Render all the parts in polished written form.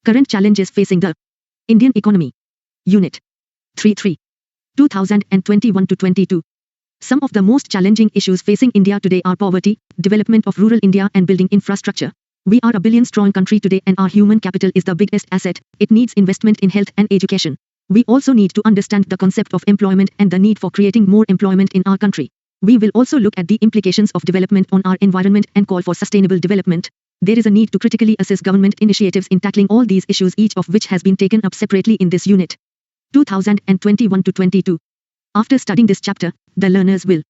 Current challenges facing the Indian economy. Unit 3.3. 2021 to 22. Some of the most challenging issues facing India today are poverty, development of rural India and building infrastructure. We are a billion-strong country today and our human capital is the biggest asset. It needs investment in health and education. We also need to understand the concept of employment and the need for creating more employment in our country. We will also look at the implications of development on our environment and call for sustainable development. There is a need to critically assess government initiatives in tackling all these issues, each of which has been taken up separately in this unit. 2021 to 22. After studying this chapter, the learners will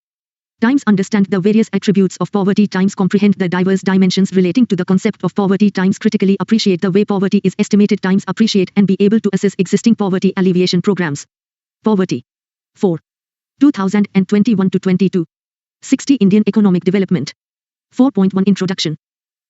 times understand the various attributes of poverty, times comprehend the diverse dimensions relating to the concept of poverty, times critically appreciate the way poverty is estimated, times appreciate and be able to assess existing poverty alleviation programs. Poverty. 4. 2021 to 22. 60 Indian economic development. 4.1 Introduction.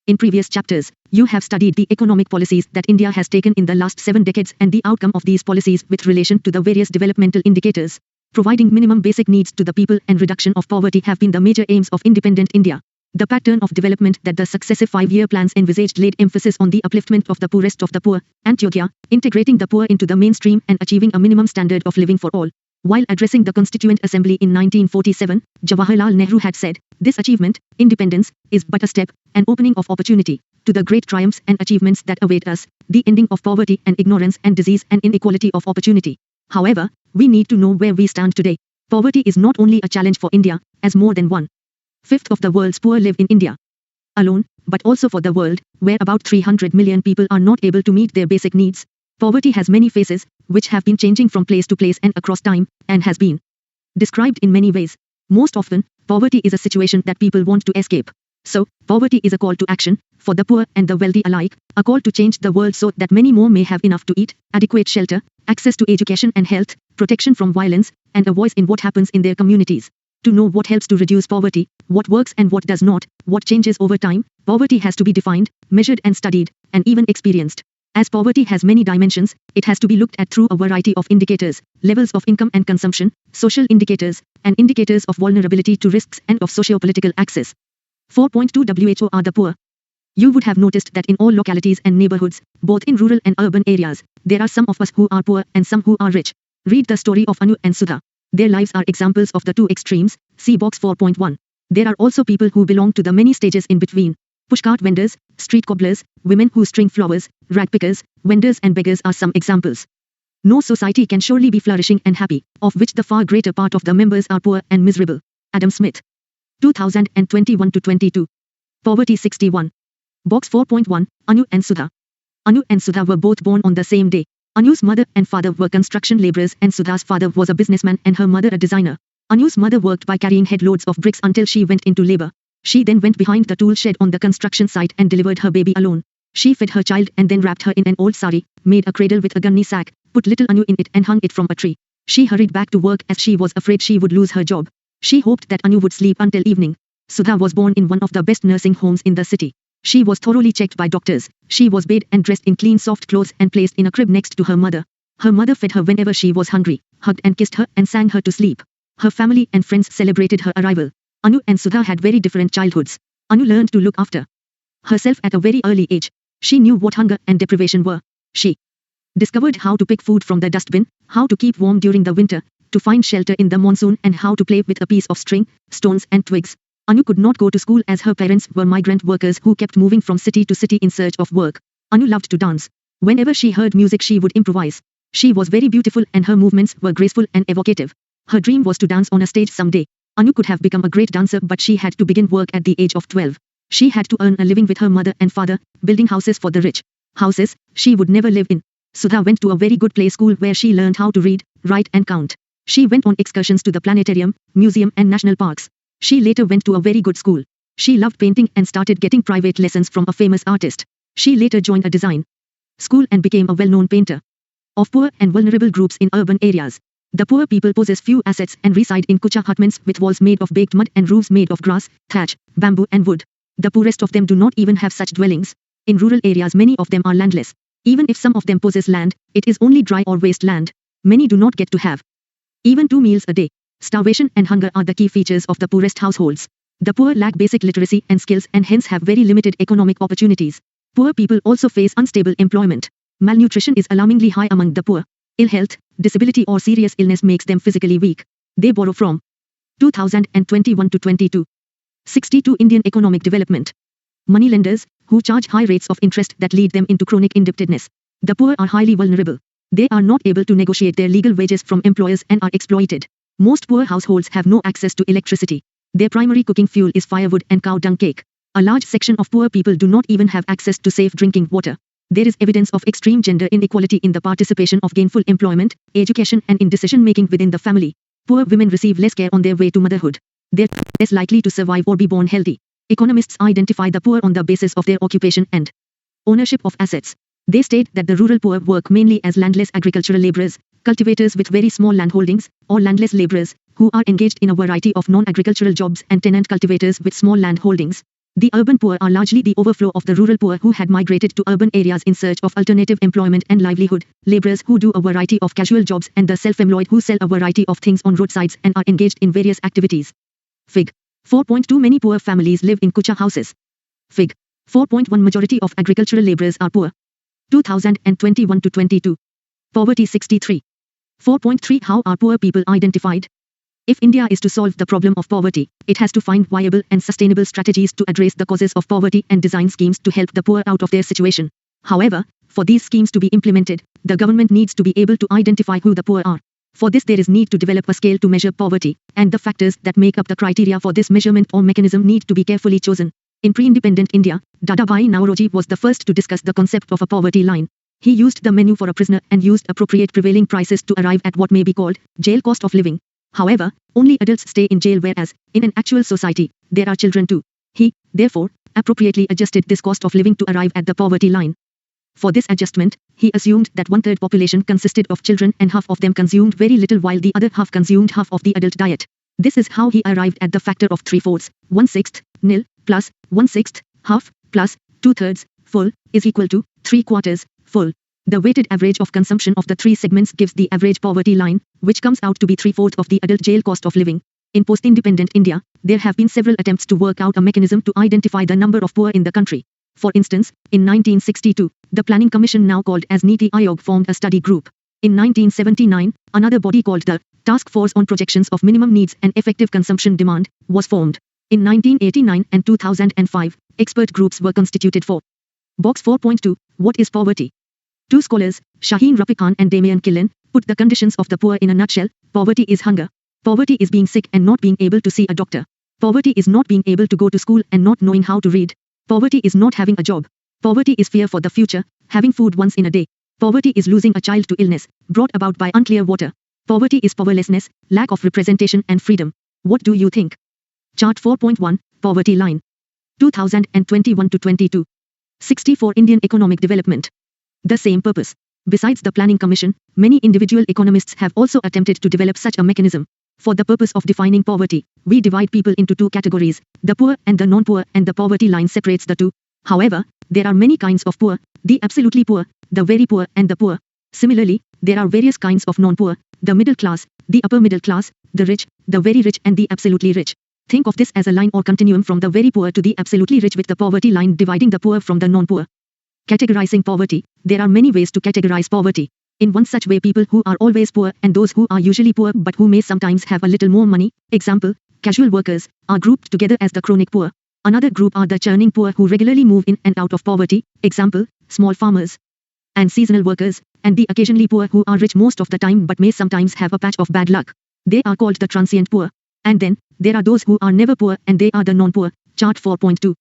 In previous chapters, you have studied the economic policies that India has taken in the last 7 decades and the outcome of these policies with relation to the various developmental indicators. Providing minimum basic needs to the people and reduction of poverty have been the major aims of independent India. The pattern of development that the successive 5-year plans envisaged laid emphasis on the upliftment of the poorest of the poor, Antyodaya, integrating the poor into the mainstream and achieving a minimum standard of living for all. While addressing the Constituent Assembly in 1947, Jawaharlal Nehru had said, "This achievement, independence, is but a step, an opening of opportunity, to the great triumphs and achievements that await us, the ending of poverty and ignorance and disease and inequality of opportunity." However, we need to know where we stand today. Poverty is not only a challenge for India, as more than 1/5 of the world's poor live in India alone, but also for the world, where about 300 million people are not able to meet their basic needs. Poverty has many faces, which have been changing from place to place and across time, and has been described in many ways. Most often, poverty is a situation that people want to escape. So, poverty is a call to action, for the poor and the wealthy alike, a call to change the world so that many more may have enough to eat, adequate shelter, access to education and health, protection from violence, and a voice in what happens in their communities. To know what helps to reduce poverty, what works and what does not, what changes over time, poverty has to be defined, measured and studied, and even experienced. As poverty has many dimensions, it has to be looked at through a variety of indicators, levels of income and consumption, social indicators, and indicators of vulnerability to risks and of socio-political access. 4.2 WHO are the poor. You would have noticed that in all localities and neighborhoods, both in rural and urban areas, there are some of us who are poor and some who are rich. Read the story of Anu and Sudha. Their lives are examples of the two extremes, see box 4.1. There are also people who belong to the many stages in between. Pushcart vendors, street cobblers, women who string flowers, rag pickers, vendors and beggars are some examples. No society can surely be flourishing and happy, of which the far greater part of the members are poor and miserable. Adam Smith. 2021 to 22. Poverty 61. Box 4.1, Anu and Sudha. Anu and Sudha were both born on the same day. Anu's mother and father were construction laborers and Sudha's father was a businessman and her mother a designer. Anu's mother worked by carrying headloads of bricks until she went into labor. She then went behind the tool shed on the construction site and delivered her baby alone. She fed her child and then wrapped her in an old sari, made a cradle with a gunny sack, put little Anu in it and hung it from a tree. She hurried back to work as she was afraid she would lose her job. She hoped that Anu would sleep until evening. Sudha was born in one of the best nursing homes in the city. She was thoroughly checked by doctors. She was bathed and dressed in clean soft clothes and placed in a crib next to her mother. Her mother fed her whenever she was hungry, hugged and kissed her and sang her to sleep. Her family and friends celebrated her arrival. Anu and Sudha had very different childhoods. Anu learned to look after herself at a very early age. She knew what hunger and deprivation were. She discovered how to pick food from the dustbin, how to keep warm during the winter, to find shelter in the monsoon and how to play with a piece of string, stones and twigs. Anu could not go to school as her parents were migrant workers who kept moving from city to city in search of work. Anu loved to dance. Whenever she heard music she would improvise. She was very beautiful and her movements were graceful and evocative. Her dream was to dance on a stage someday. Anu could have become a great dancer but she had to begin work at the age of 12. She had to earn a living with her mother and father, building houses for the rich. Houses she would never live in. Sudha went to a very good play school where she learned how to read, write and count. She went on excursions to the planetarium, museum and national parks. She later went to a very good school. She loved painting and started getting private lessons from a famous artist. She later joined a design school and became a well-known painter of poor and vulnerable groups in urban areas. The poor people possess few assets and reside in kucha hutments with walls made of baked mud and roofs made of grass, thatch, bamboo and wood. The poorest of them do not even have such dwellings. In rural areas many of them are landless. Even if some of them possess land, it is only dry or waste land. Many do not get to have even 2 meals a day. Starvation and hunger are the key features of the poorest households. The poor lack basic literacy and skills and hence have very limited economic opportunities. Poor people also face unstable employment. Malnutrition is alarmingly high among the poor. Ill health, disability or serious illness makes them physically weak. They borrow from 2021 to 22. 62 Indian economic development. Moneylenders, who charge high rates of interest that lead them into chronic indebtedness. The poor are highly vulnerable. They are not able to negotiate their legal wages from employers and are exploited. Most poor households have no access to electricity. Their primary cooking fuel is firewood and cow dung cake. A large section of poor people do not even have access to safe drinking water. There is evidence of extreme gender inequality in the participation of gainful employment, education and in decision-making within the family. Poor women receive less care on their way to motherhood. They are less likely to survive or be born healthy. Economists identify the poor on the basis of their occupation and ownership of assets. They state that the rural poor work mainly as landless agricultural laborers, cultivators with very small landholdings, or landless laborers, who are engaged in a variety of non-agricultural jobs and tenant cultivators with small landholdings. The urban poor are largely the overflow of the rural poor who had migrated to urban areas in search of alternative employment and livelihood, laborers who do a variety of casual jobs and the self-employed who sell a variety of things on roadsides and are engaged in various activities. Fig. 4.2 Many poor families live in kucha houses. Fig. 4.1 Majority of agricultural laborers are poor. 2021 to 22. Poverty 63. 4.3 How are poor people identified? If India is to solve the problem of poverty, it has to find viable and sustainable strategies to address the causes of poverty and design schemes to help the poor out of their situation. However, for these schemes to be implemented, the government needs to be able to identify who the poor are. For this there is need to develop a scale to measure poverty, and the factors that make up the criteria for this measurement or mechanism need to be carefully chosen. In pre-independent India, Dadabhai Naoroji was the first to discuss the concept of a poverty line. He used the menu for a prisoner and used appropriate prevailing prices to arrive at what may be called jail cost of living. However, only adults stay in jail, whereas, in an actual society, there are children too. He, therefore, appropriately adjusted this cost of living to arrive at the poverty line. For this adjustment, he assumed that one-third population consisted of children and half of them consumed very little while the other half consumed half of the adult diet. This is how he arrived at the factor of 3/4, 1/6, nil, plus 1/6, half, plus 2/3, full, is equal to 3/4, full. The weighted average of consumption of the three segments gives the average poverty line, which comes out to be 3/4 of the adult jail cost of living. In post-independent India, there have been several attempts to work out a mechanism to identify the number of poor in the country. For instance, in 1962, the Planning Commission, now called as Niti Aayog, formed a study group. In 1979, another body called the Task Force on Projections of Minimum Needs and Effective Consumption Demand was formed. In 1989 and 2005, expert groups were constituted for Box 4.2, What is poverty? Two scholars, Shaheen Rafiq and Damian Killen, put the conditions of the poor in a nutshell. Poverty is hunger. Poverty is being sick and not being able to see a doctor. Poverty is not being able to go to school and not knowing how to read. Poverty is not having a job. Poverty is fear for the future, having food once in a day. Poverty is losing a child to illness, brought about by unclear water. Poverty is powerlessness, lack of representation and freedom. What do you think? Chart 4.1, Poverty Line. 2021 to 22. 64 Indian economic development. The same purpose. Besides the Planning Commission, many individual economists have also attempted to develop such a mechanism. For the purpose of defining poverty, we divide people into two categories, the poor and the non-poor, and the poverty line separates the two. However, there are many kinds of poor, the absolutely poor, the very poor and the poor. Similarly, there are various kinds of non-poor, the middle class, the upper middle class, the rich, the very rich and the absolutely rich. Think of this as a line or continuum from the very poor to the absolutely rich, with the poverty line dividing the poor from the non-poor. Categorizing poverty. There are many ways to categorize poverty. In one such way, people who are always poor and those who are usually poor but who may sometimes have a little more money, example, casual workers, are grouped together as the chronic poor. Another group are the churning poor who regularly move in and out of poverty, example, small farmers and seasonal workers, and the occasionally poor who are rich most of the time but may sometimes have a patch of bad luck. They are called the transient poor. And then, there are those who are never poor and they are the non-poor. Chart 4.2.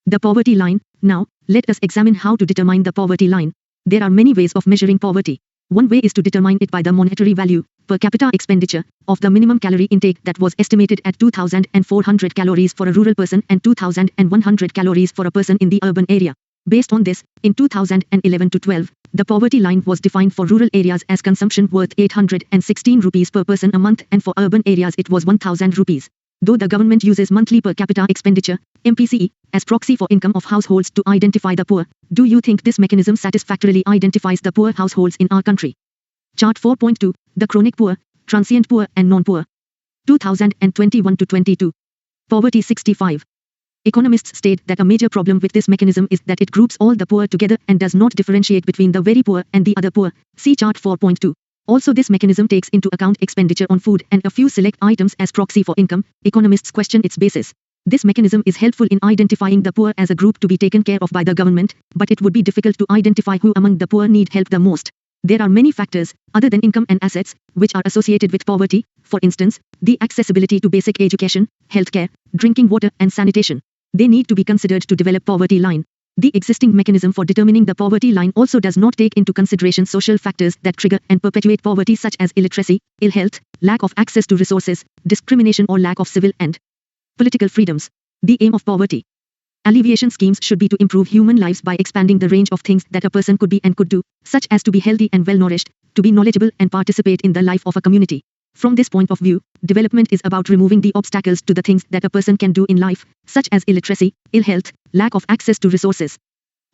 The poverty line. Now, let us examine how to determine the poverty line. There are many ways of measuring poverty. One way is to determine it by the monetary value, per capita expenditure, of the minimum calorie intake that was estimated at 2,400 calories for a rural person and 2,100 calories for a person in the urban area. Based on this, in 2011 to 12, the poverty line was defined for rural areas as consumption worth 816 rupees per person a month, and for urban areas it was 1,000 rupees. Though the government uses monthly per capita expenditure, MPCE, as proxy for income of households to identify the poor, do you think this mechanism satisfactorily identifies the poor households in our country? Chart 4.2, the chronic poor, transient poor and non-poor. 2021 to 22. Poverty 65. Economists state that a major problem with this mechanism is that it groups all the poor together and does not differentiate between the very poor and the other poor. See chart 4.2. Also, this mechanism takes into account expenditure on food and a few select items as proxy for income. Economists question its basis. This mechanism is helpful in identifying the poor as a group to be taken care of by the government, but it would be difficult to identify who among the poor need help the most. There are many factors, other than income and assets, which are associated with poverty. For instance, the accessibility to basic education, healthcare, drinking water and sanitation. They need to be considered to develop poverty line. The existing mechanism for determining the poverty line also does not take into consideration social factors that trigger and perpetuate poverty such as illiteracy, ill health, lack of access to resources, discrimination or lack of civil and political freedoms. The aim of poverty alleviation schemes should be to improve human lives by expanding the range of things that a person could be and could do, such as to be healthy and well-nourished, to be knowledgeable and participate in the life of a community. From this point of view, development is about removing the obstacles to the things that a person can do in life, such as illiteracy, ill health, lack of access to resources,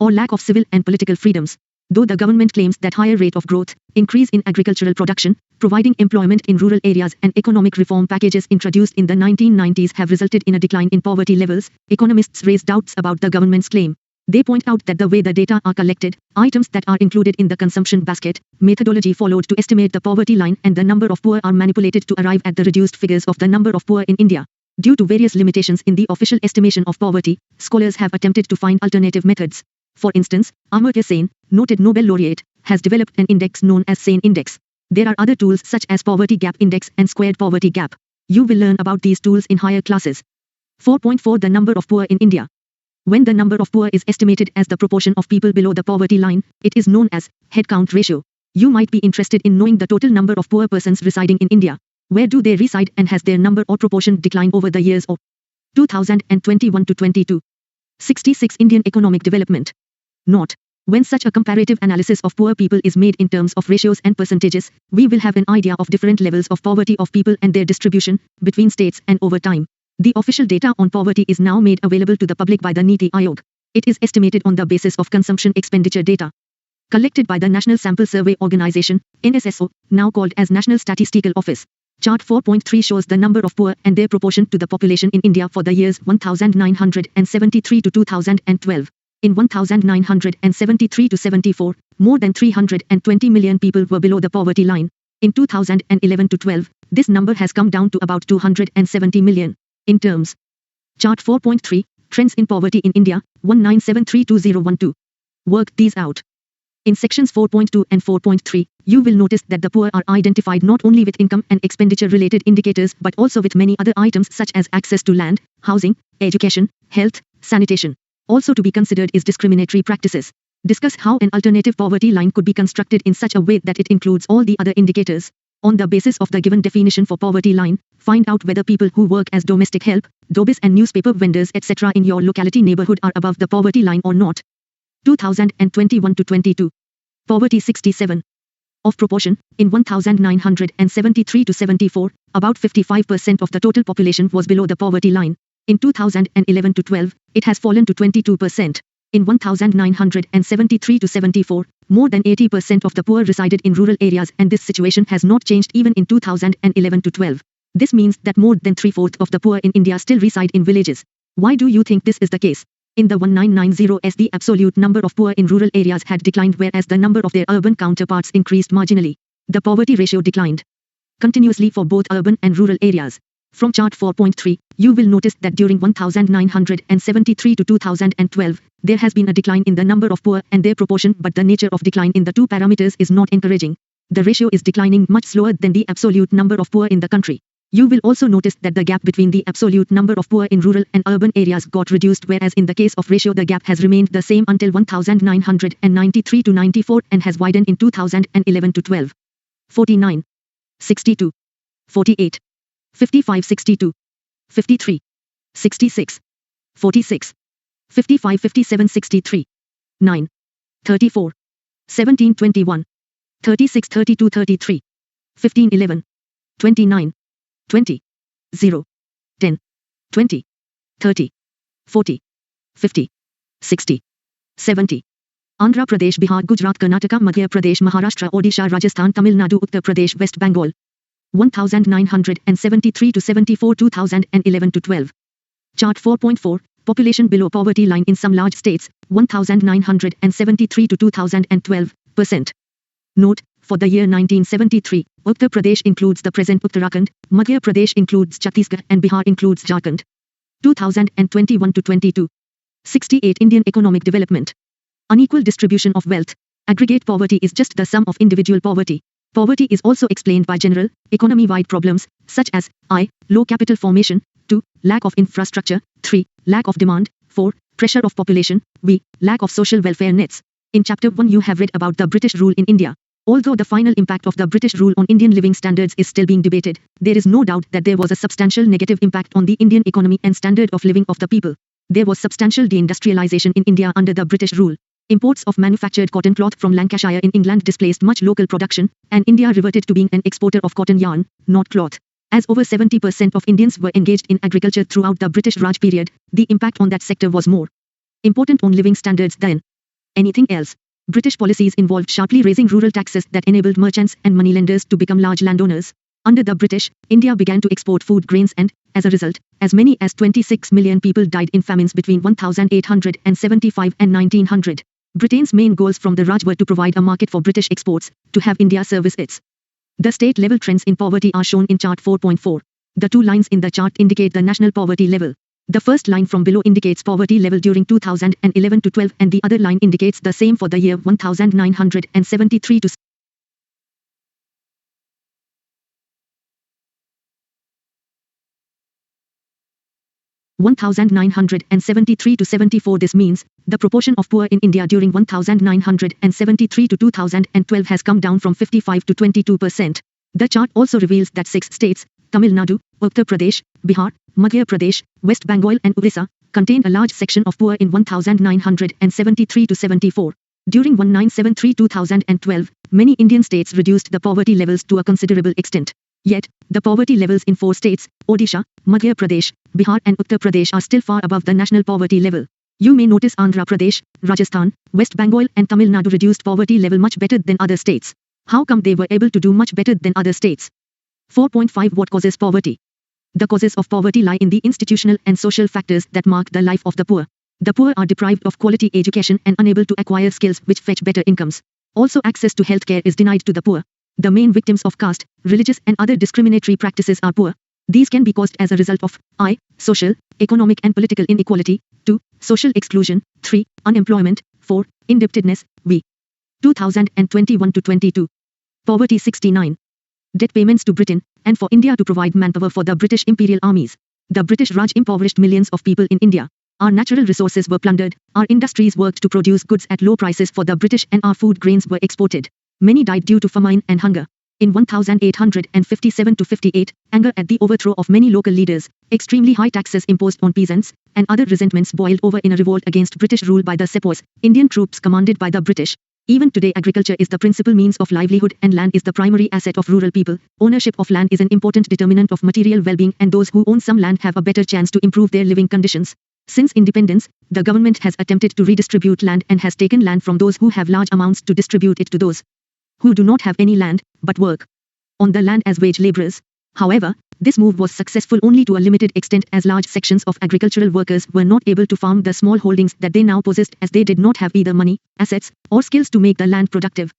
or lack of civil and political freedoms. Though the government claims that higher rate of growth, increase in agricultural production, providing employment in rural areas and economic reform packages introduced in the 1990s have resulted in a decline in poverty levels, economists raise doubts about the government's claim. They point out that the way the data are collected, items that are included in the consumption basket, methodology followed to estimate the poverty line and the number of poor are manipulated to arrive at the reduced figures of the number of poor in India. Due to various limitations in the official estimation of poverty, scholars have attempted to find alternative methods. For instance, Amartya Sen, noted Nobel laureate, has developed an index known as Sen Index. There are other tools such as Poverty Gap Index and Squared Poverty Gap. You will learn about these tools in higher classes. 4.4 The number of poor in India. When the number of poor is estimated as the proportion of people below the poverty line, it is known as head count ratio. You might be interested in knowing the total number of poor persons residing in India. Where do they reside and has their number or proportion declined over the years of 2021 to 22? 66 Indian economic development. Note: when such a comparative analysis of poor people is made in terms of ratios and percentages, we will have an idea of different levels of poverty of people and their distribution between states and over time. The official data on poverty is now made available to the public by the Niti Aayog. It is estimated on the basis of consumption expenditure data collected by the National Sample Survey Organization, NSSO, now called as National Statistical Office. Chart 4.3 shows the number of poor and their proportion to the population in India for the years 1973 to 2012. In 1973 to 74, more than 320 million people were below the poverty line. In 2011 to 12, this number has come down to about 270 million. In terms. Chart 4.3, Trends in Poverty in India, 1973-2012. Work these out. In sections 4.2 and 4.3, you will notice that the poor are identified not only with income and expenditure related indicators but also with many other items such as access to land, housing, education, health, sanitation. Also to be considered is discriminatory practices. Discuss how an alternative poverty line could be constructed in such a way that it includes all the other indicators. On the basis of the given definition for poverty line, find out whether people who work as domestic help, dobbies and newspaper vendors etc. in your locality neighborhood are above the poverty line or not. 2021 to 22. Poverty 67. Of proportion, in 1973 to 74, about 55% of the total population was below the poverty line. In 2011 to 12, it has fallen to 22%. In 1973 to 74, more than 80% of the poor resided in rural areas and this situation has not changed even in 2011 to 12. This means that more than 3/4 of the poor in India still reside in villages. Why do you think this is the case? In the 1990s, the absolute number of poor in rural areas had declined whereas the number of their urban counterparts increased marginally. The poverty ratio declined continuously for both urban and rural areas. From chart 4.3, you will notice that during 1973 to 2012, there has been a decline in the number of poor and their proportion, but the nature of decline in the two parameters is not encouraging. The ratio is declining much slower than the absolute number of poor in the country. You will also notice that the gap between the absolute number of poor in rural and urban areas got reduced, whereas in the case of ratio the gap has remained the same until 1993 to 94 and has widened in 2011 to 12. 49. 62. 48. 55 62. 53. 66. 46. 55 57 63. 9. 34. 17 21. 36 32 33. 15 11. 29. 20. 0. 10. 20. 30. 40. 50. 60. 70. Andhra Pradesh, Bihar, Gujarat, Karnataka, Madhya Pradesh, Maharashtra, Odisha, Rajasthan, Tamil Nadu, Uttar Pradesh, West Bengal. 1973 to 74, 2011 to 12. Chart 4.4, Population below poverty line in some large states, 1,973 to 2012%. Note, for the year 1973, Uttar Pradesh includes the present Uttarakhand, Madhya Pradesh includes Chhattisgarh and Bihar includes Jharkhand. 2021 to 22. 68 Indian economic development. Unequal distribution of wealth. Aggregate poverty is just the sum of individual poverty. Poverty is also explained by general, economy-wide problems, such as I. Low capital formation, 2. Lack of infrastructure, 3. Lack of demand, 4. Pressure of population, v. Lack of social welfare nets. In Chapter 1 you have read about the British rule in India. Although the final impact of the British rule on Indian living standards is still being debated, there is no doubt that there was a substantial negative impact on the Indian economy and standard of living of the people. There was substantial deindustrialization in India under the British rule. Imports of manufactured cotton cloth from Lancashire in England displaced much local production, and India reverted to being an exporter of cotton yarn, not cloth. As over 70% of Indians were engaged in agriculture throughout the British Raj period, the impact on that sector was more important on living standards than anything else. British policies involved sharply raising rural taxes that enabled merchants and moneylenders to become large landowners. Under the British, India began to export food grains and, as a result, as many as 26 million people died in famines between 1875 and 1900. Britain's main goals from the Raj were to provide a market for British exports, to have India service its. The state-level trends in poverty are shown in chart 4.4. The two lines in the chart indicate the national poverty level. The first line from below indicates poverty level during 2011 to 12 and the other line indicates the same for the year 1973 to 1973 to 74. This means, the proportion of poor in India during 1973 to 2012 has come down from 55 to 22%. The chart also reveals that 6 states, Tamil Nadu, Uttar Pradesh, Bihar, Madhya Pradesh, West Bengal and Orissa, contained a large section of poor in 1973 to 74. During 1973-2012, many Indian states reduced the poverty levels to a considerable extent. Yet, the poverty levels in 4 states, Odisha, Madhya Pradesh, Bihar and Uttar Pradesh are still far above the national poverty level. You may notice Andhra Pradesh, Rajasthan, West Bengal and Tamil Nadu reduced poverty level much better than other states. How come they were able to do much better than other states? 4.5 What causes poverty? The causes of poverty lie in the institutional and social factors that mark the life of the poor. The poor are deprived of quality education and unable to acquire skills which fetch better incomes. Also, access to healthcare is denied to the poor. The main victims of caste, religious and other discriminatory practices are poor. These can be caused as a result of I. Social, economic and political inequality, 2. Social exclusion, 3. Unemployment, 4. Indebtedness, v. 2021 to 22. Poverty 69. Debt payments to Britain, and for India to provide manpower for the British imperial armies. The British Raj impoverished millions of people in India. Our natural resources were plundered, our industries worked to produce goods at low prices for the British and our food grains were exported. Many died due to famine and hunger. In 1857 to 58, anger at the overthrow of many local leaders, extremely high taxes imposed on peasants, and other resentments boiled over in a revolt against British rule by the sepoys, Indian troops commanded by the British. Even today agriculture is the principal means of livelihood and land is the primary asset of rural people. Ownership of land is an important determinant of material well-being and those who own some land have a better chance to improve their living conditions. Since independence, the government has attempted to redistribute land and has taken land from those who have large amounts to distribute it to those who do not have any land, but work on the land as wage laborers. However, this move was successful only to a limited extent as large sections of agricultural workers were not able to farm the small holdings that they now possessed as they did not have either money, assets, or skills to make the land productive.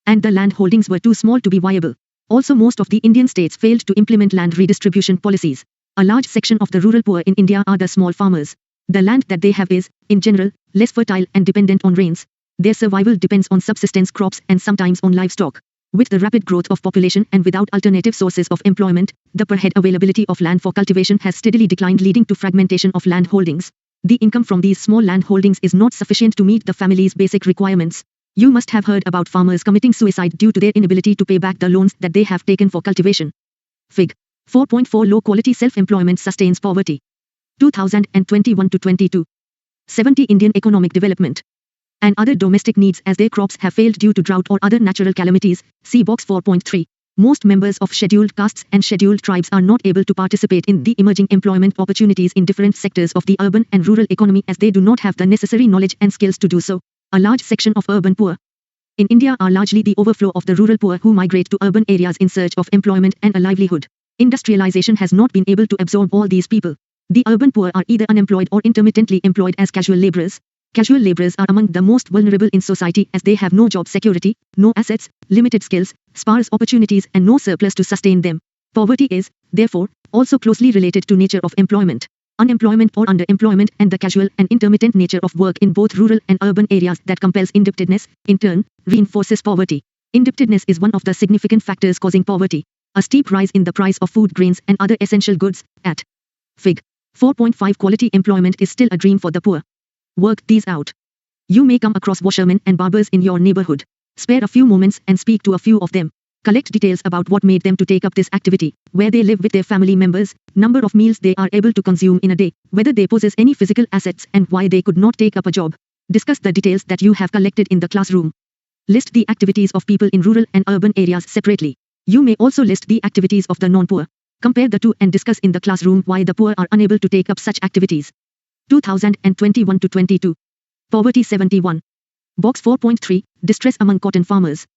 And the land holdings were too small to be viable. Also, most of the Indian states failed to implement land redistribution policies. A large section of the rural poor in India are the small farmers. The land that they have is, in general, less fertile and dependent on rains. Their survival depends on subsistence crops and sometimes on livestock. With the rapid growth of population and without alternative sources of employment, the per head availability of land for cultivation has steadily declined, leading to fragmentation of land holdings. The income from these small land holdings is not sufficient to meet the family's basic requirements. You must have heard about farmers committing suicide due to their inability to pay back the loans that they have taken for cultivation. Fig. 4.4 Low quality self-employment sustains poverty. 2021 to 22. 70 Indian economic development and other domestic needs as their crops have failed due to drought or other natural calamities. See box 4.3. Most members of scheduled castes and scheduled tribes are not able to participate in the emerging employment opportunities in different sectors of the urban and rural economy as they do not have the necessary knowledge and skills to do so. A large section of urban poor in India are largely the overflow of the rural poor who migrate to urban areas in search of employment and a livelihood. Industrialization has not been able to absorb all these people. The urban poor are either unemployed or intermittently employed as casual laborers. Casual laborers are among the most vulnerable in society as they have no job security, no assets, limited skills, sparse opportunities and no surplus to sustain them. Poverty is, therefore, also closely related to nature of employment. Unemployment or underemployment and the casual and intermittent nature of work in both rural and urban areas that compels indebtedness, in turn, reinforces poverty. Indebtedness is one of the significant factors causing poverty. A steep rise in the price of food grains and other essential goods, at Fig. 4.5 quality employment is still a dream for the poor. Work these out. You may come across washermen and barbers in your neighborhood. Spare a few moments and speak to a few of them. Collect details about what made them to take up this activity, where they live with their family members, number of meals they are able to consume in a day, whether they possess any physical assets and why they could not take up a job. Discuss the details that you have collected in the classroom. List the activities of people in rural and urban areas separately. You may also list the activities of the non-poor. Compare the two and discuss in the classroom why the poor are unable to take up such activities. 2021-22. Poverty 71. Box 4.3, Distress among cotton farmers.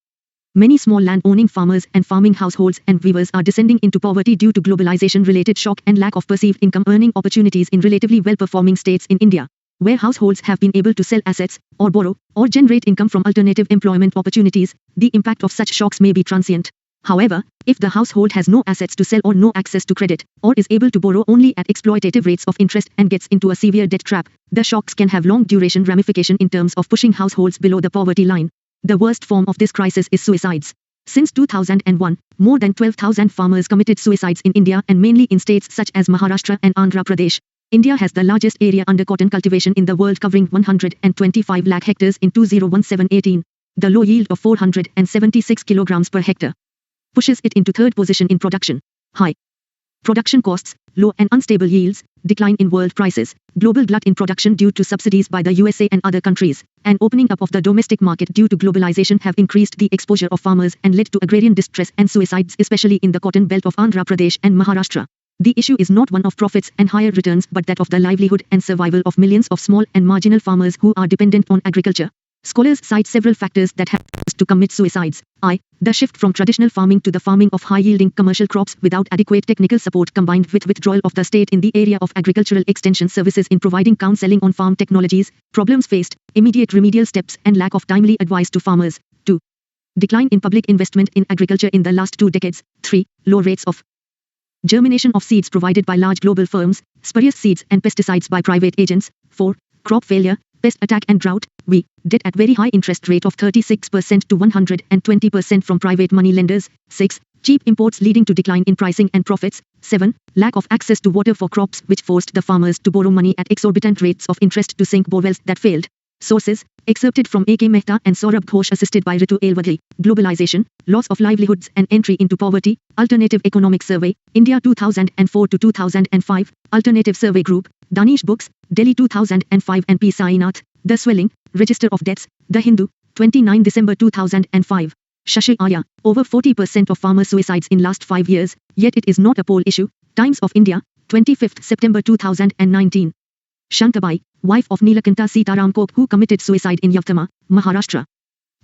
Many small land-owning farmers and farming households and weavers are descending into poverty due to globalization-related shock and lack of perceived income-earning opportunities in relatively well-performing states in India, where households have been able to sell assets, or borrow, or generate income from alternative employment opportunities. The impact of such shocks may be transient. However, if the household has no assets to sell or no access to credit, or is able to borrow only at exploitative rates of interest and gets into a severe debt trap, the shocks can have long-duration ramification in terms of pushing households below the poverty line. The worst form of this crisis is suicides. Since 2001, more than 12,000 farmers committed suicides in India and mainly in states such as Maharashtra and Andhra Pradesh. India has the largest area under cotton cultivation in the world, covering 125 lakh hectares in 2017-18. The low yield of 476 kilograms per hectare pushes it into third position in production. High production costs, low and unstable yields, decline in world prices, global glut in production due to subsidies by the USA and other countries, and opening up of the domestic market due to globalization have increased the exposure of farmers and led to agrarian distress and suicides, especially in the cotton belt of Andhra Pradesh and Maharashtra. The issue is not one of profits and higher returns but that of the livelihood and survival of millions of small and marginal farmers who are dependent on agriculture. Scholars cite several factors that have caused to commit suicides. The shift from traditional farming to the farming of high-yielding commercial crops without adequate technical support combined with withdrawal of the state in the area of agricultural extension services in providing counseling on farm technologies, problems faced, immediate remedial steps and lack of timely advice to farmers. 2. Decline in public investment in agriculture in the last 2 decades. 3. Low rates of germination of seeds provided by large global firms, spurious seeds and pesticides by private agents. 4. Crop failure, pest attack and drought. Debt at very high interest rate of 36% to 120% from private money lenders. 6. Cheap imports leading to decline in pricing and profits. 7. Lack of access to water for crops which forced the farmers to borrow money at exorbitant rates of interest to sink borewells that failed. Sources, excerpted from A.K. Mehta and Saurabh Ghosh, assisted by Ritu Elwadhi. Globalization, loss of livelihoods and entry into poverty. Alternative Economic Survey, India 2004 to 2005. Alternative Survey Group, Danish Books, Delhi 2005 and P. Sainath. The Swelling, Register of Deaths, The Hindu, 29 December 2005. Shashi Aya, over 40% of farmer suicides in last 5 years, yet it is not a poll issue. Times of India, 25 September 2019. Shantabai, wife of Neelakanta Sitaram Kok, who committed suicide in Yavtama, Maharashtra.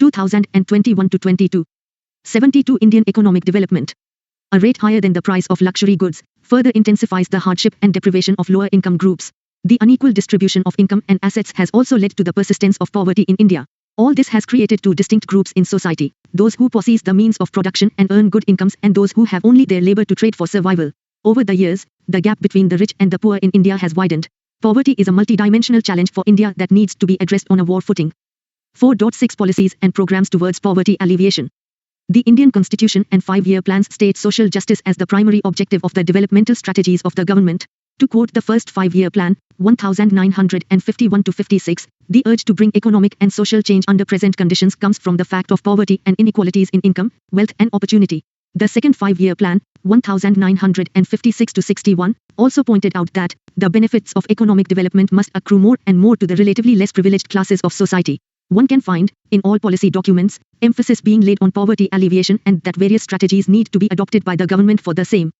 2021-22. 72 Indian economic development. A rate higher than the price of luxury goods further intensifies the hardship and deprivation of lower income groups. The unequal distribution of income and assets has also led to the persistence of poverty in India. All this has created 2 distinct groups in society: those who possess the means of production and earn good incomes and those who have only their labor to trade for survival. Over the years, the gap between the rich and the poor in India has widened. Poverty is a multidimensional challenge for India that needs to be addressed on a war footing. 4.6 Policies and programs towards poverty alleviation. The Indian Constitution and 5-year plans state social justice as the primary objective of the developmental strategies of the government. To quote the first 5-year plan, 1951-56, the urge to bring economic and social change under present conditions comes from the fact of poverty and inequalities in income, wealth and opportunity. The second 5-year plan, 1956-61, also pointed out that the benefits of economic development must accrue more and more to the relatively less privileged classes of society. One can find, in all policy documents, emphasis being laid on poverty alleviation and that various strategies need to be adopted by the government for the same.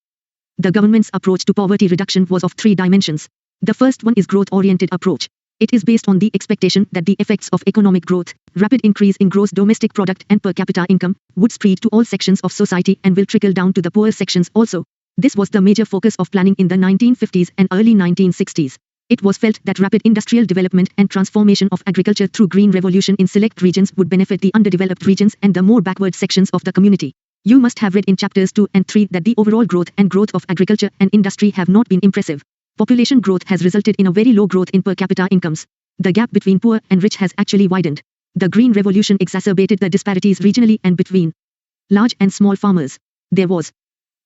The government's approach to poverty reduction was of 3 dimensions. The first one is growth-oriented approach. It is based on the expectation that the effects of economic growth, rapid increase in gross domestic product and per capita income, would spread to all sections of society and will trickle down to the poorer sections also. This was the major focus of planning in the 1950s and early 1960s. It was felt that rapid industrial development and transformation of agriculture through green revolution in select regions would benefit the underdeveloped regions and the more backward sections of the community. You must have read in chapters 2 and 3 that the overall growth of agriculture and industry have not been impressive. Population growth has resulted in a very low growth in per capita incomes. The gap between poor and rich has actually widened. The Green Revolution exacerbated the disparities regionally and between large and small farmers. There was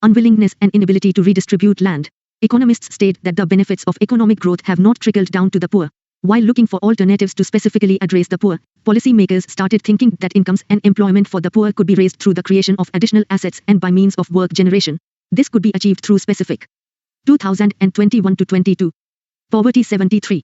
unwillingness and inability to redistribute land. Economists state that the benefits of economic growth have not trickled down to the poor. While looking for alternatives to specifically address the poor, policymakers started thinking that incomes and employment for the poor could be raised through the creation of additional assets and by means of work generation. This could be achieved through specific 2021-22 Poverty 73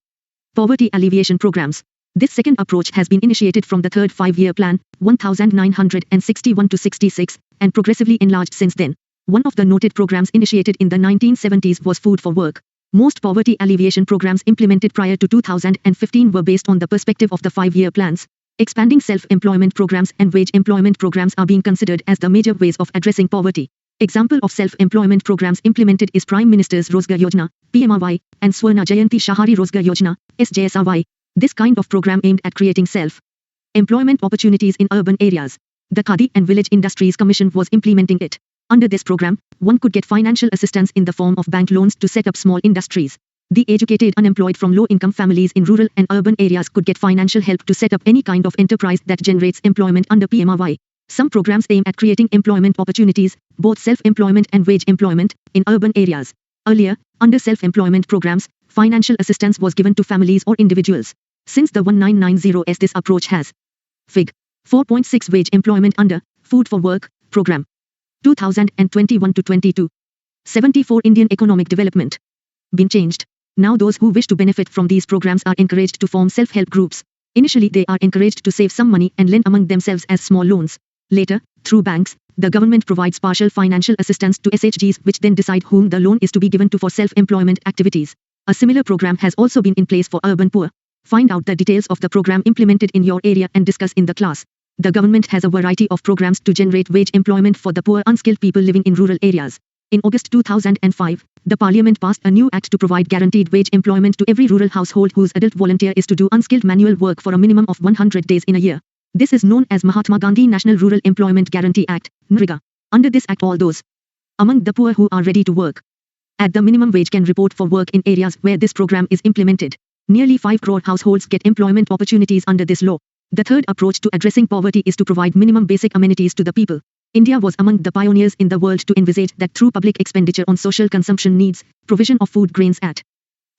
Poverty alleviation programs. This second approach has been initiated from the third five-year plan, 1961-66, and progressively enlarged since then. One of the noted programs initiated in the 1970s was Food for Work. Most poverty alleviation programs implemented prior to 2015 were based on the perspective of the five-year plans. Expanding self-employment programs and wage employment programs are being considered as the major ways of addressing poverty. Example of self-employment programs implemented is Prime Minister's Rozgar Yojana, PMRY, and Swarna Jayanti Shahari Rozgar Yojana, SJSRY. This kind of program aimed at creating self-employment opportunities in urban areas. The Khadi and Village Industries Commission was implementing it. Under this program, one could get financial assistance in the form of bank loans to set up small industries. The educated unemployed from low-income families in rural and urban areas could get financial help to set up any kind of enterprise that generates employment under PMRY. Some programs aim at creating employment opportunities, both self-employment and wage employment, in urban areas. Earlier, under self-employment programs, financial assistance was given to families or individuals. Since the 1990s, this approach has Fig. 4.6 Wage employment under Food for Work program. 2021-22. 74 Indian economic development. Been changed. Now those who wish to benefit from these programs are encouraged to form self-help groups. Initially they are encouraged to save some money and lend among themselves as small loans. Later, through banks, the government provides partial financial assistance to SHGs which then decide whom the loan is to be given to for self-employment activities. A similar program has also been in place for urban poor. Find out the details of the program implemented in your area and discuss in the class. The government has a variety of programs to generate wage employment for the poor unskilled people living in rural areas. In August 2005, the Parliament passed a new act to provide guaranteed wage employment to every rural household whose adult volunteer is to do unskilled manual work for a minimum of 100 days in a year. This is known as Mahatma Gandhi National Rural Employment Guarantee Act, NREGA. Under this act, all those among the poor who are ready to work at the minimum wage can report for work in areas where this program is implemented. Nearly 5 crore households get employment opportunities under this law. The third approach to addressing poverty is to provide minimum basic amenities to the people. India was among the pioneers in the world to envisage that through public expenditure on social consumption needs, provision of food grains at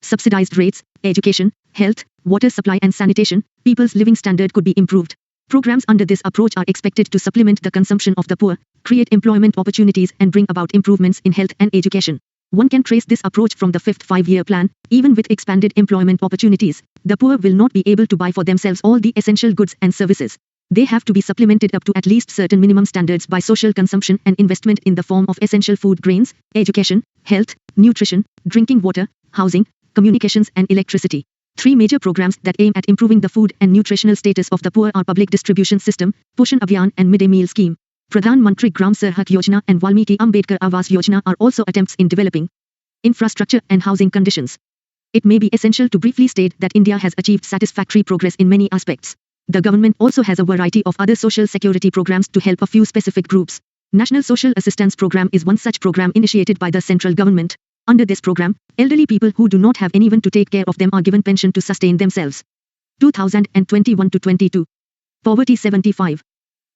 subsidized rates, education, health, water supply and sanitation, people's living standard could be improved. Programs under this approach are expected to supplement the consumption of the poor, create employment opportunities and bring about improvements in health and education. One can trace this approach from the fifth five-year plan. Even with expanded employment opportunities, the poor will not be able to buy for themselves all the essential goods and services. They have to be supplemented up to at least certain minimum standards by social consumption and investment in the form of essential food grains, education, health, nutrition, drinking water, housing, communications and electricity. 3 major programs that aim at improving the food and nutritional status of the poor are Public Distribution System, Poshan Abhiyan and Midday Meal Scheme. Pradhan Mantri Gram Sarhak Yojana and Valmiki Ambedkar Awas Yojana are also attempts in developing infrastructure and housing conditions. It may be essential to briefly state that India has achieved satisfactory progress in many aspects. The government also has a variety of other social security programs to help a few specific groups. National Social Assistance Program is one such program initiated by the central government. Under this program, elderly people who do not have anyone to take care of them are given pension to sustain themselves. 2021-22. Poverty 75.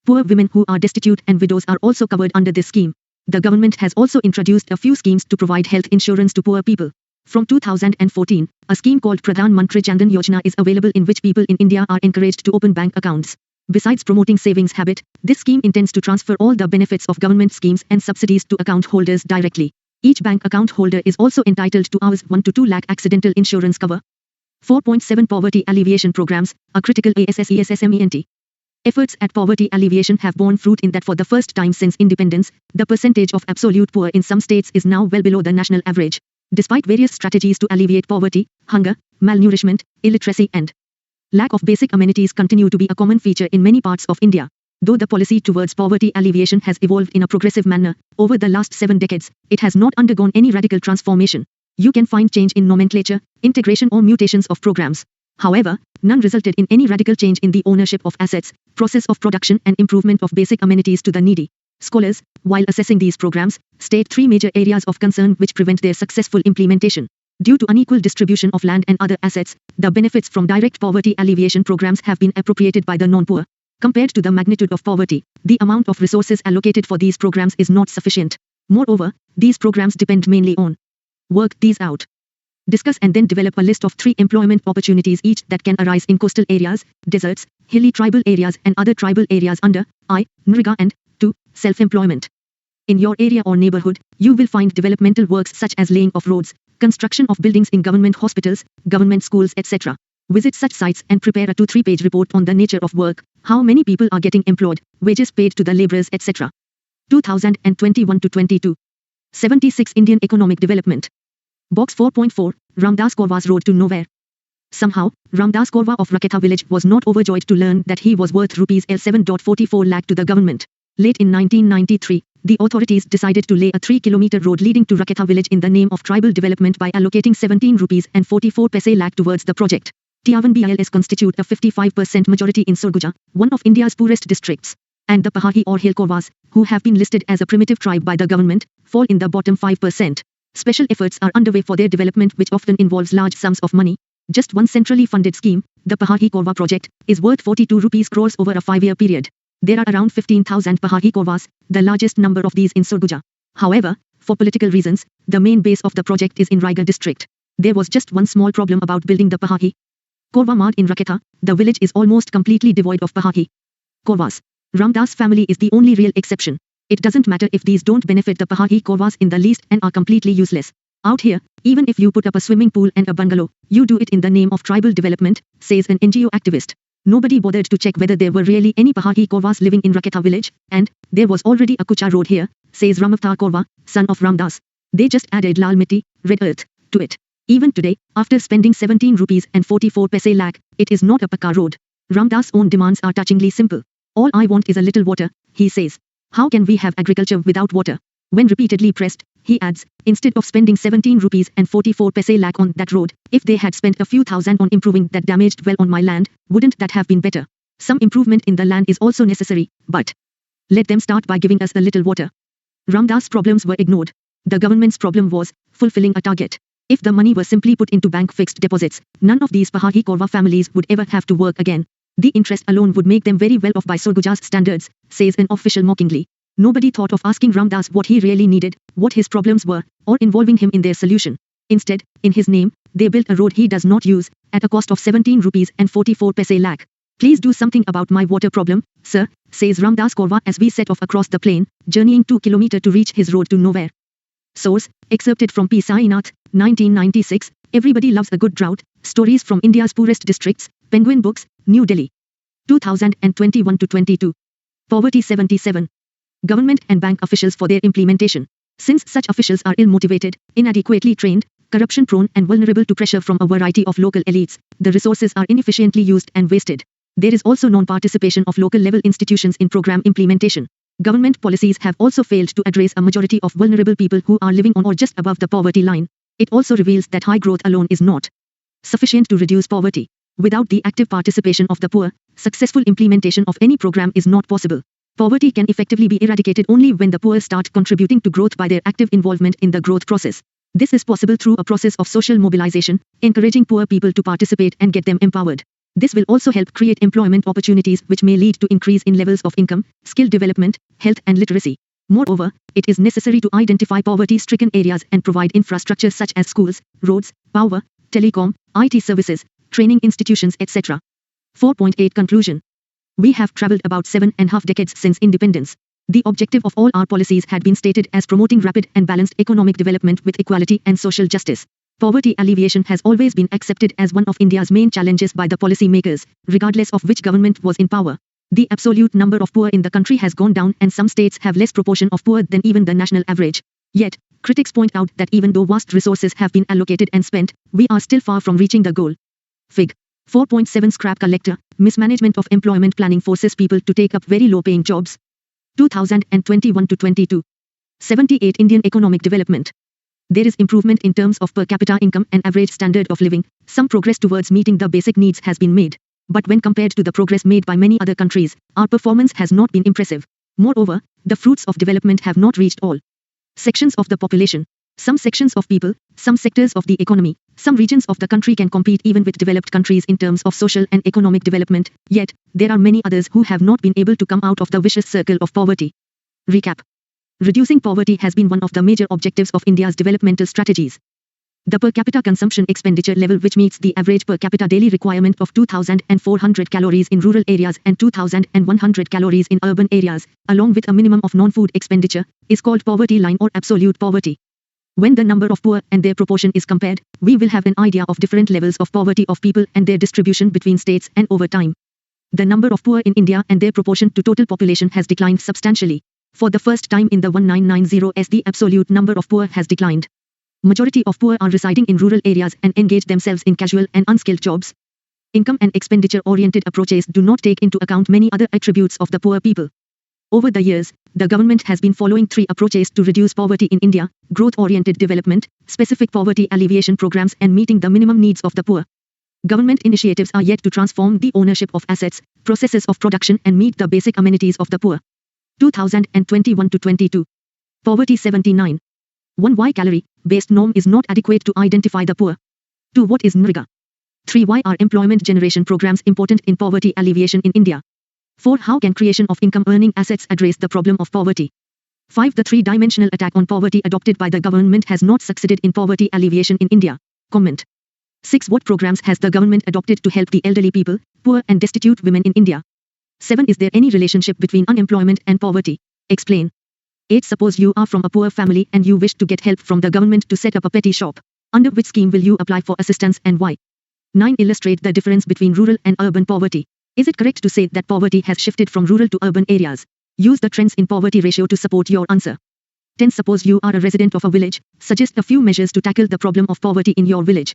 Poor women who are destitute and widows are also covered under this scheme. The government has also introduced a few schemes to provide health insurance to poor people. From 2014, a scheme called Pradhan Mantri Jan Dhan Yojana is available in which people in India are encouraged to open bank accounts. Besides promoting savings habit, this scheme intends to transfer all the benefits of government schemes and subsidies to account holders directly. Each bank account holder is also entitled to Rs 1 to 2 lakh accidental insurance cover. 4.7 Poverty Alleviation Programs, a critical ASSESSMENT. Efforts at poverty alleviation have borne fruit in that for the first time since independence, the percentage of absolute poor in some states is now well below the national average. Despite various strategies to alleviate poverty, hunger, malnourishment, illiteracy and lack of basic amenities continue to be a common feature in many parts of India. Though the policy towards poverty alleviation has evolved in a progressive manner over the last 7 decades, it has not undergone any radical transformation. You can find change in nomenclature, integration or mutations of programs. However, none resulted in any radical change in the ownership of assets, process of production and improvement of basic amenities to the needy. Scholars, while assessing these programs, state 3 major areas of concern which prevent their successful implementation. Due to unequal distribution of land and other assets, the benefits from direct poverty alleviation programs have been appropriated by the non-poor. Compared to the magnitude of poverty, the amount of resources allocated for these programs is not sufficient. Moreover, these programs depend mainly on work these out. Discuss and then develop a list of 3 employment opportunities each that can arise in coastal areas, deserts, hilly tribal areas and other tribal areas under I, NREGA and 2. Self-employment. In your area or neighborhood, you will find developmental works such as laying of roads, construction of buildings in government hospitals, government schools, etc. Visit such sites and prepare a 2-3 page report on the nature of work, how many people are getting employed, wages paid to the laborers, etc. 2021-22. 76 Indian Economic Development. Box 4.4, Ramdas Korwa's Road to Nowhere. Somehow, Ramdas Korwa of Raketha village was not overjoyed to learn that he was worth rupees 7.44 lakh to the government. Late in 1993, the authorities decided to lay a 3-kilometer road leading to Raketha village in the name of tribal development by allocating 17 rupees and 44 paise lakh towards the project. Tiawan BILs constitute a 55% majority in Surguja, one of India's poorest districts. And the Pahahi or Hill Korwas, who have been listed as a primitive tribe by the government, fall in the bottom 5%. Special efforts are underway for their development which often involves large sums of money. Just one centrally funded scheme, the Pahahi Korwa project, is worth 42 rupees crores over a 5-year period. There are around 15,000 Pahahi Korwas, the largest number of these in Surguja. However, for political reasons, the main base of the project is in Raigad district. There was just one small problem about building the Pahahi Korwa Mart in Raketha. The village is almost completely devoid of Pahahi Korwas. Ramdas family is the only real exception. It doesn't matter if these don't benefit the Pahahi Korwas in the least and are completely useless. Out here, even if you put up a swimming pool and a bungalow, you do it in the name of tribal development, says an NGO activist. Nobody bothered to check whether there were really any Pahahi Korwas living in Raketha village, and there was already a Kucha road here, says Ramavtar Korwa, son of Ramdas. They just added lal mitti, red earth, to it. Even today, after spending 17 rupees and 44 paise lakh, it is not a Pakka road. Ramdas' own demands are touchingly simple. All I want is a little water, he says. How can we have agriculture without water? When repeatedly pressed, he adds, instead of spending 17 rupees and 44 paise lakh on that road, if they had spent a few thousand on improving that damaged well on my land, wouldn't that have been better? Some improvement in the land is also necessary, but let them start by giving us a little water. Ramdas' problems were ignored. The government's problem was fulfilling a target. If the money were simply put into bank fixed deposits, none of these Pahahi Korwa families would ever have to work again. The interest alone would make them very well off by Surguja's standards, says an official mockingly. Nobody thought of asking Ramdas what he really needed, what his problems were, or involving him in their solution. Instead, in his name, they built a road he does not use, at a cost of 17 rupees and 44 paise lakh. Please do something about my water problem, sir, says Ramdas Korwa as we set off across the plain, journeying 2 kilometers to reach his road to nowhere. Source, excerpted from P. Sainath, 1996, Everybody Loves a Good Drought, Stories from India's Poorest Districts, Penguin Books, New Delhi. 2021-22. Poverty 77. Government and bank officials for their implementation. Since such officials are ill-motivated, inadequately trained, corruption-prone and vulnerable to pressure from a variety of local elites, the resources are inefficiently used and wasted. There is also non-participation of local-level institutions in program implementation. Government policies have also failed to address a majority of vulnerable people who are living on or just above the poverty line. It also reveals that high growth alone is not sufficient to reduce poverty. Without the active participation of the poor, successful implementation of any program is not possible. Poverty can effectively be eradicated only when the poor start contributing to growth by their active involvement in the growth process. This is possible through a process of social mobilization, encouraging poor people to participate and get them empowered. This will also help create employment opportunities which may lead to increase in levels of income, skill development, health and literacy. Moreover, it is necessary to identify poverty-stricken areas and provide infrastructure such as schools, roads, power, telecom, IT services, training institutions, etc. 4.8 Conclusion. We have traveled about 7.5 decades since independence. The objective of all our policies had been stated as promoting rapid and balanced economic development with equality and social justice. Poverty alleviation has always been accepted as one of India's main challenges by the policy makers, regardless of which government was in power. The absolute number of poor in the country has gone down and some states have less proportion of poor than even the national average. Yet, critics point out that even though vast resources have been allocated and spent, we are still far from reaching the goal. Fig. 4.7 Scrap collector, mismanagement of employment planning forces people to take up very low-paying jobs. 2021 to 22. 78 Indian economic development. There is improvement in terms of per capita income and average standard of living. Some progress towards meeting the basic needs has been made. But when compared to the progress made by many other countries, our performance has not been impressive. Moreover, the fruits of development have not reached all sections of the population. Some sections of people, some sectors of the economy, some regions of the country can compete even with developed countries in terms of social and economic development, yet, there are many others who have not been able to come out of the vicious circle of poverty. Recap. Reducing poverty has been one of the major objectives of India's developmental strategies. The per capita consumption expenditure level, which meets the average per capita daily requirement of 2,400 calories in rural areas and 2,100 calories in urban areas, along with a minimum of non-food expenditure, is called poverty line or absolute poverty. When the number of poor and their proportion is compared, we will have an idea of different levels of poverty of people and their distribution between states and over time. The number of poor in India and their proportion to total population has declined substantially. For the first time in the 1990s, the absolute number of poor has declined. Majority of poor are residing in rural areas and engage themselves in casual and unskilled jobs. Income and expenditure-oriented approaches do not take into account many other attributes of the poor people. Over the years, the government has been following three approaches to reduce poverty in India: growth-oriented development, specific poverty alleviation programs, and meeting the minimum needs of the poor. Government initiatives are yet to transform the ownership of assets, processes of production, and meet the basic amenities of the poor. 2021 to 22. Poverty 79. 1. Why calorie-based norm is not adequate to identify the poor. 2. What is NREGA? 3. Why are employment generation programs important in poverty alleviation in India? 4. How can creation of income-earning assets address the problem of poverty? 5. The three-dimensional attack on poverty adopted by the government has not succeeded in poverty alleviation in India. Comment. 6. What programs has the government adopted to help the elderly people, poor and destitute women in India? 7. Is there any relationship between unemployment and poverty? Explain. 8. Suppose you are from a poor family and you wish to get help from the government to set up a petty shop. Under which scheme will you apply for assistance and why? 9. Illustrate the difference between rural and urban poverty. Is it correct to say that poverty has shifted from rural to urban areas? Use the trends in poverty ratio to support your answer. 10. Suppose you are a resident of a village. Suggest a few measures to tackle the problem of poverty in your village.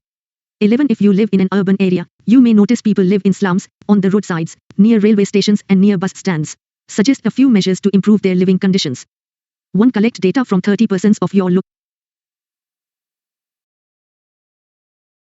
11. If you live in an urban area, you may notice people live in slums, on the roadsides, near railway stations and near bus stands. Suggest a few measures to improve their living conditions. 1. Collect data from 30% of your